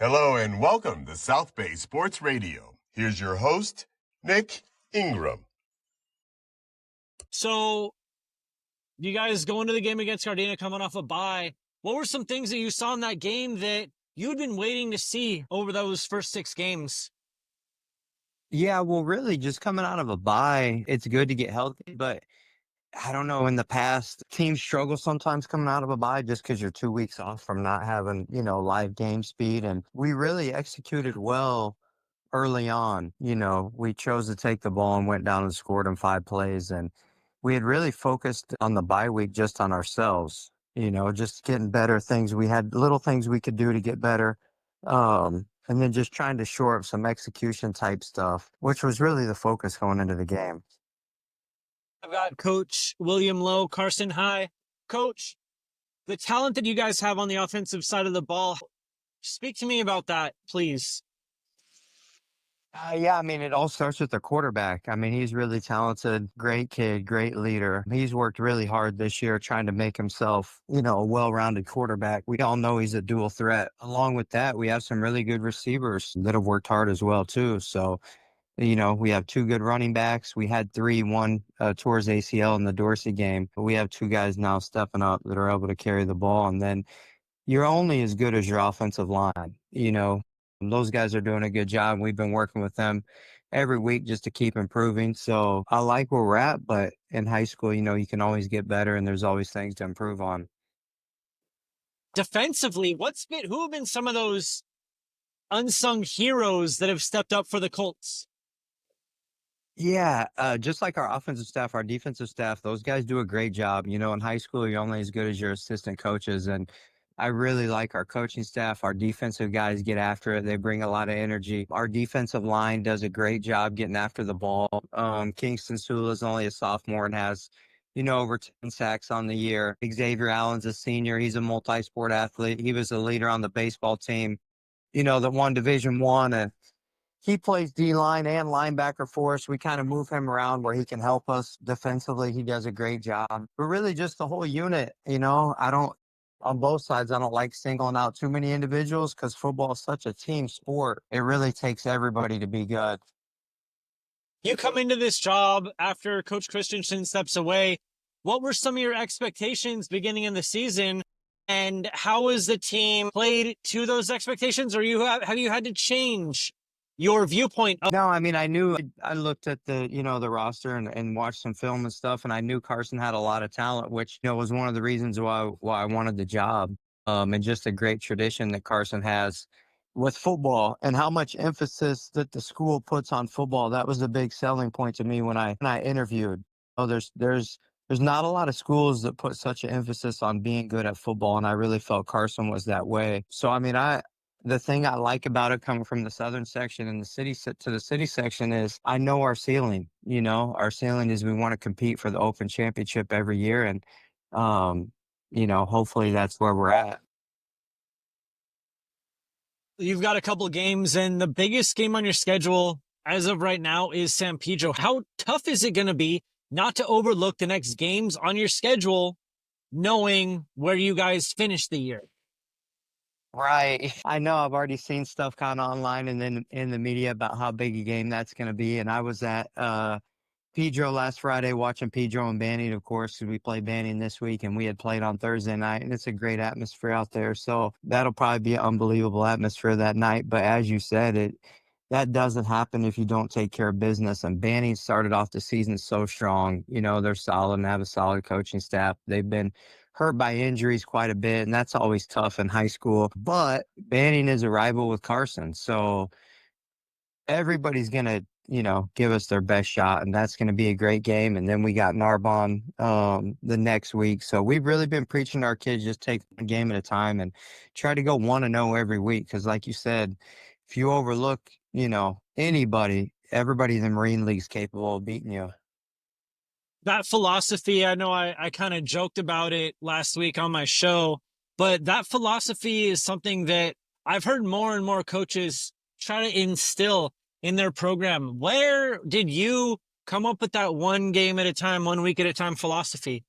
Hello and welcome to South Bay Sports Radio. Here's your host, Nick Ingram. So, you guys go into the game against Gardena coming off a bye. What were some things that you saw in that game that you'd been waiting to see over those first 6 games? Yeah, well, really, just coming out of a bye, it's good to get healthy. But I don't know, in the past, teams struggle sometimes coming out of a bye just because you're 2 weeks off from not having, live game speed. And we really executed well early on. We chose to take the ball and went down and scored in 5 plays. And we had really focused on the bye week just on ourselves, just getting better things. We had little things we could do to get better. And then just trying to shore up some execution type stuff, which was really the focus going into the game. I've got Coach William Lowe, Carson. Hi. Coach, the talent that you guys have on the offensive side of the ball, speak to me about that, please. Yeah, I mean, it all starts with the quarterback. I mean, he's really talented, great kid, great leader. He's worked really hard this year trying to make himself, a well-rounded quarterback. We all know he's a dual threat. Along with that, we have some really good receivers that have worked hard as well, too. So, we have 2 good running backs. We had 3, one towards ACL in the Dorsey game. But we have 2 guys now stepping up that are able to carry the ball. And then you're only as good as your offensive line. Those guys are doing a good job. We've been working with them every week just to keep improving. So I like where we're at, but in high school, you can always get better and there's always things to improve on. Defensively, who have been some of those unsung heroes that have stepped up for the Colts? Yeah, just like our offensive staff, our defensive staff, those guys do a great job. In high school, you're only as good as your assistant coaches. And I really like our coaching staff. Our defensive guys get after it. They bring a lot of energy. Our defensive line does a great job getting after the ball. Kingston Sula is only a sophomore and has, over 10 sacks on the year. Xavier Allen's a senior. He's a multi-sport athlete. He was a leader on the baseball team, that won Division I. And he plays D-line and linebacker for us. We kind of move him around where he can help us defensively. He does a great job. But really just the whole unit, on both sides, I don't like singling out too many individuals because football is such a team sport. It really takes everybody to be good. You come into this job after Coach Christensen steps away. What were some of your expectations beginning in the season? And how has the team played to those expectations? Or have you had to change your viewpoint? No, I mean, I looked at the roster and watched some film and stuff, and I knew Carson had a lot of talent, which, was one of the reasons why I wanted the job. And just a great tradition that Carson has with football and how much emphasis that the school puts on football. That was a big selling point to me when I interviewed. There's not a lot of schools that put such an emphasis on being good at football, and I really felt Carson was that way. So, I mean, the thing I like about it coming from the southern section and the city to the city section is I know our ceiling. Our ceiling is we want to compete for the Open Championship every year. And, hopefully that's where we're at. You've got a couple of games, and the biggest game on your schedule as of right now is San Pedro. How tough is it going to be not to overlook the next games on your schedule, knowing where you guys finish the year? Right. I know I've already seen stuff kind of online and then in the media about how big a game that's going to be. And I was at Pedro last Friday watching Pedro and Banning, of course, because we played Banning this week and we had played on Thursday night. And it's a great atmosphere out there. So that'll probably be an unbelievable atmosphere that night. But as you said, that doesn't happen if you don't take care of business. And Banning started off the season so strong. They're solid and have a solid coaching staff. They've been hurt by injuries quite a bit, and that's always tough in high school. But Banning is a rival with Carson, so everybody's going to, give us their best shot, and that's going to be a great game. And then we got Narbonne the next week. So we've really been preaching to our kids, just take one game at a time and try to go 1-0 every week. Because like you said, if you overlook, everybody in the Marine League is capable of beating you. That philosophy, I know I kind of joked about it last week on my show, but that philosophy is something that I've heard more and more coaches try to instill in their program. Where did you come up with that one game at a time, 1 week at a time philosophy?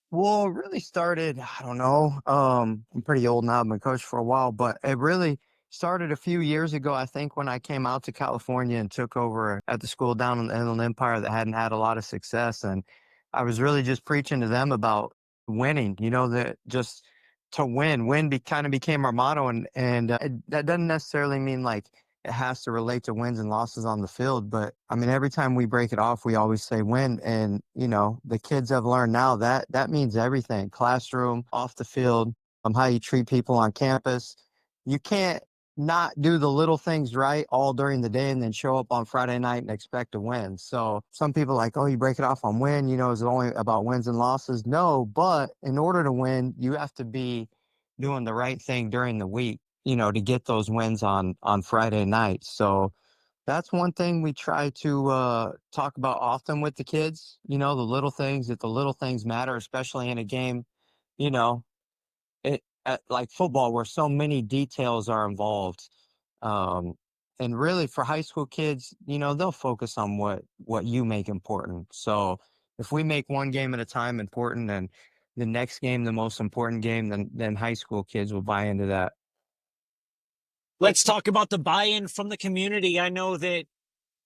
Well, it really started, I don't know. I'm pretty old now. I've been coached for a while, but it really started a few years ago, I think, when I came out to California and took over at the school down in the Inland Empire that hadn't had a lot of success. And I was really just preaching to them about winning, that just to kind of became our motto. And that doesn't necessarily mean like it has to relate to wins and losses on the field. But I mean, every time we break it off, we always say win. And, the kids have learned now that that means everything: classroom, off the field, how you treat people on campus. You can't not do the little things right all during the day and then show up on Friday night and expect to win. So some people are like, oh, you break it off on win, is it only about wins and losses? No, but in order to win, you have to be doing the right thing during the week, to get those wins on Friday night. So that's one thing we try to talk about often with the kids, the little things, that the little things matter, especially in a game, you know, like football, where so many details are involved. Um, and really, for high school kids, they'll focus on what you make important. So if we make one game at a time important, and the next game the most important game, then high school kids will buy into that. Let's talk about the buy-in from the community. I know that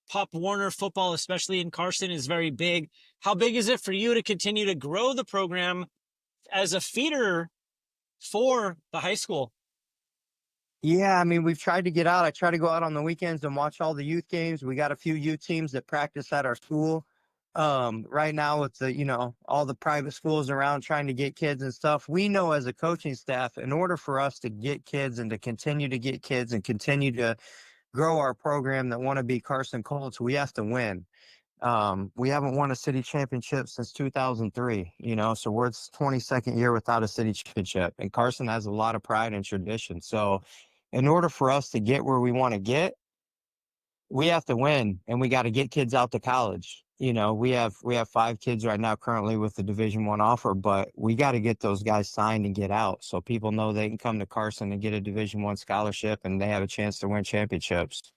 Pop Warner football, especially in Carson, is very big. How big is it for you to continue to grow the program as a feeder for the high school? Yeah, I mean, we've tried to get out. I try to go out on the weekends and watch all the youth games. We got a few youth teams that practice at our school. Right now with all the private schools around trying to get kids and stuff, we know as a coaching staff, in order for us to get kids and to continue to get kids and continue to grow our program that want to be Carson Colts, we have to win. We haven't won a city championship since 2003, so we're its 22nd year without a city championship. And Carson has a lot of pride and tradition. So in order for us to get where we want to get, we have to win, and we got to get kids out to college. We have 5 kids right now currently with the Division I offer, but we got to get those guys signed and get out so people know they can come to Carson and get a Division I scholarship and they have a chance to win championships.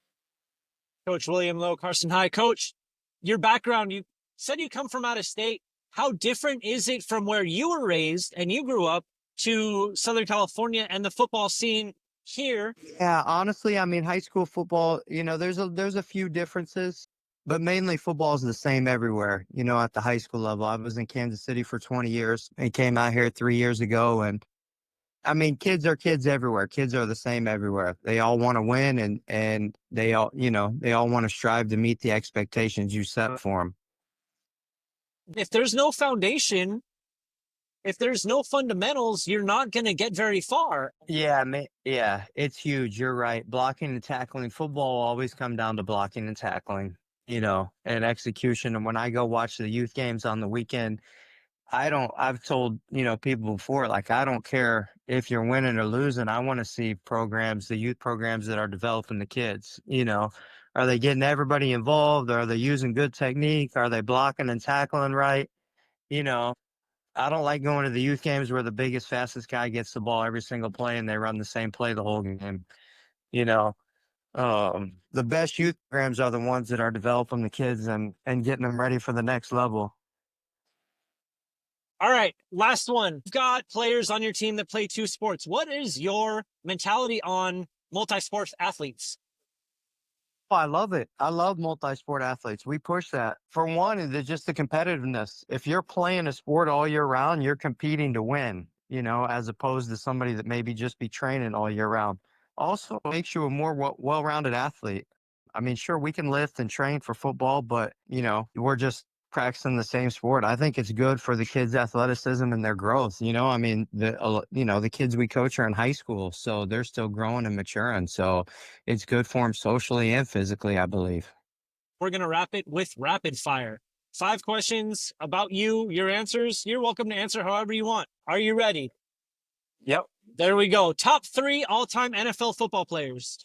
Coach William Lowe, Carson High. Coach, your background, you said you come from out of state. How different is it from where you were raised and you grew up to Southern California and the football scene here? Yeah, honestly, I mean, high school football, there's a few differences, but mainly football is the same everywhere, at the high school level. I was in Kansas City for 20 years and came out here 3 years ago. And I mean, kids are kids everywhere. Kids are the same everywhere. They all want to win, and they all want to strive to meet the expectations you set for them. If there's no foundation, if there's no fundamentals, you're not going to get very far. Yeah, yeah, it's huge. You're right. Blocking and tackling. Football will always come down to blocking and tackling, and execution. And when I go watch the youth games on the weekend, I've told, people before, like, I don't care if you're winning or losing. I want to see the youth programs that are developing the kids. Are they getting everybody involved? Are they using good technique? Are they blocking and tackling right? You know, I don't like going to the youth games where the biggest, fastest guy gets the ball every single play and they run the same play the whole game. You know, the best youth programs are the ones that are developing the kids and getting them ready for the next level. All right, last one. You've got players on your team that play 2 sports. What is your mentality on multi-sport athletes? Oh, I love it. I love multi-sport athletes. We push that. For one, is just the competitiveness. If you're playing a sport all year round, you're competing to win, as opposed to somebody that maybe just be training all year round. Also makes you a more well-rounded athlete. I mean, sure, we can lift and train for football, but, we're just practicing the same sport. I think it's good for the kids' athleticism and their growth. I mean, the kids we coach are in high school, so they're still growing and maturing. So it's good for them socially and physically, I believe. We're going to wrap it with rapid fire. 5 questions about you, your answers. You're welcome to answer however you want. Are you ready? Yep. There we go. Top 3 all-time NFL football players.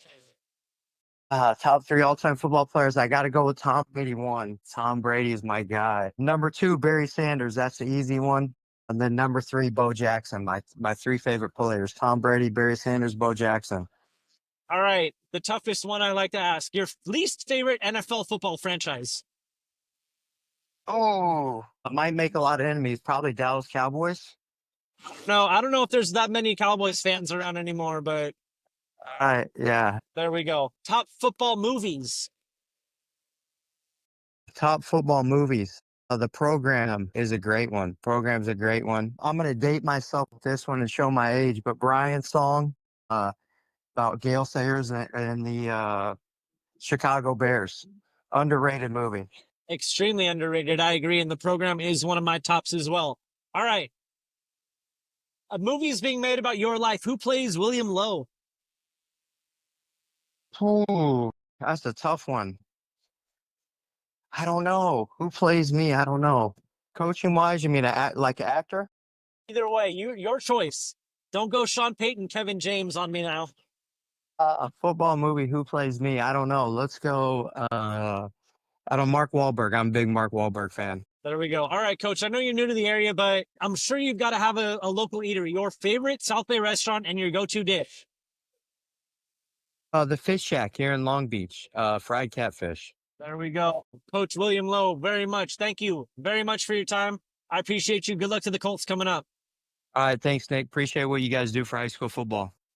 Top 3 all-time football players. I got to go with Tom Brady. 1. Tom Brady is my guy. Number 2, Barry Sanders. That's the easy one. And then number 3, Bo Jackson. My 3 favorite players: Tom Brady, Barry Sanders, Bo Jackson. All right. The toughest one I like to ask. Your least favorite NFL football franchise? Oh, I might make a lot of enemies. Probably Dallas Cowboys. No, I don't know if there's that many Cowboys fans around anymore, but All right, yeah. There we go. Top football movies. Top football movies. The Program is a great one. Program's a great one. I'm gonna date myself with this one and show my age, but Brian's song, about Gale Sayers and the Chicago Bears, underrated movie. Extremely underrated. I agree. And The Program is one of my tops as well. All right. A movie is being made about your life. Who plays William Lowe? Ooh, that's a tough one. I don't know who plays me. I don't know. Coaching wise, you mean like an actor? Either way, your choice. Don't go Sean Payton, Kevin James on me now. A football movie. Who plays me? I don't know. Let's go. I don't. Mark Wahlberg. I'm a big Mark Wahlberg fan. There we go. All right, Coach. I know you're new to the area, but I'm sure you've got to have a local eatery. Your favorite South Bay restaurant and your go-to dish. The Fish Shack here in Long Beach. Fried catfish. There we go. Coach William Lowe, very much. Thank you very much for your time. I appreciate you. Good luck to the Colts coming up. All right. Thanks, Nick. Appreciate what you guys do for high school football.